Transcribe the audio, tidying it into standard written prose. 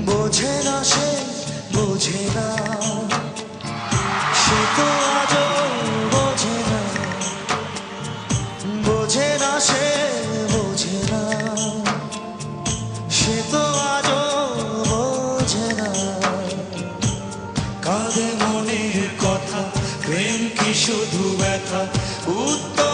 বোঝে না সে, বোঝে না সে তো আজও বোঝে না, বোঝে না সে, বোঝে না সে তো আজও বোঝে না। কাঁদে মনের কথা, প্রেম কি শুধু ব্যথা? উত্তর